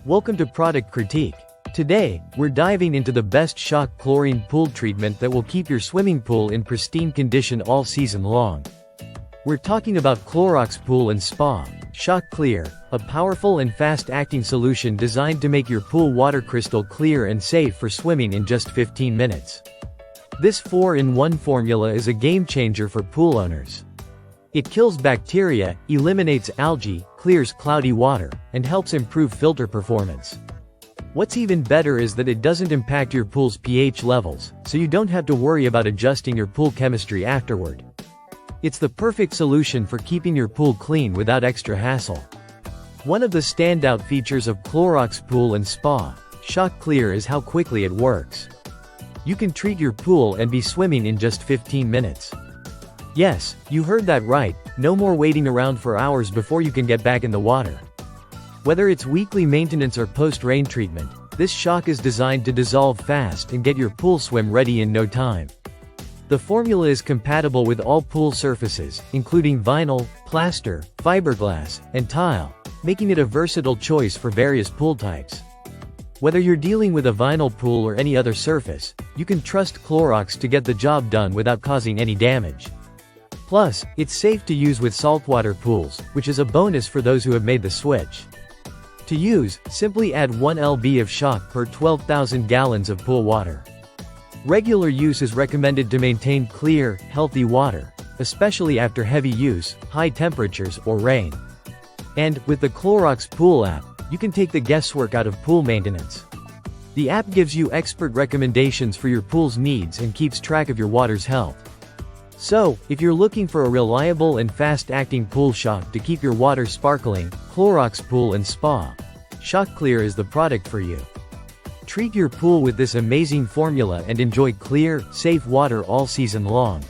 Welcome to Product Critique. Today, we're diving into the best shock chlorine pool treatment that will keep your swimming pool in pristine condition all season long. We're talking about Clorox Pool&Spa Shock Clear, a powerful and fast-acting solution designed to make your pool water crystal clear and safe for swimming in just 15 minutes. This 4-in-1 formula is a game-changer for pool owners. It kills bacteria, eliminates algae, clears cloudy water, and helps improve filter performance. What's even better is that it doesn't impact your pool's pH levels, so you don't have to worry about adjusting your pool chemistry afterward. It's the perfect solution for keeping your pool clean without extra hassle. One of the standout features of Clorox Pool&Spa Shock Clear is how quickly it works. You can treat your pool and be swimming in just 15 minutes. Yes, you heard that right, no more waiting around for hours before you can get back in the water. Whether it's weekly maintenance or post-rain treatment, this shock is designed to dissolve fast and get your pool swim ready in no time. The formula is compatible with all pool surfaces, including vinyl, plaster, fiberglass, and tile, making it a versatile choice for various pool types. Whether you're dealing with a vinyl pool or any other surface, you can trust Clorox to get the job done without causing any damage. Plus, it's safe to use with saltwater pools, which is a bonus for those who have made the switch. To use, simply add 1 lb of shock per 12,000 gallons of pool water. Regular use is recommended to maintain clear, healthy water, especially after heavy use, high temperatures, or rain. And, with the Clorox Pool app, you can take the guesswork out of pool maintenance. The app gives you expert recommendations for your pool's needs and keeps track of your water's health. So, if you're looking for a reliable and fast-acting pool shock to keep your water sparkling, Clorox Pool&Spa Shock Clear is the product for you. Treat your pool with this amazing formula and enjoy clear, safe water all season long.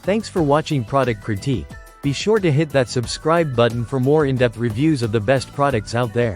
Thanks for watching Product Critique. Be sure to hit that subscribe button for more in-depth reviews of the best products out there.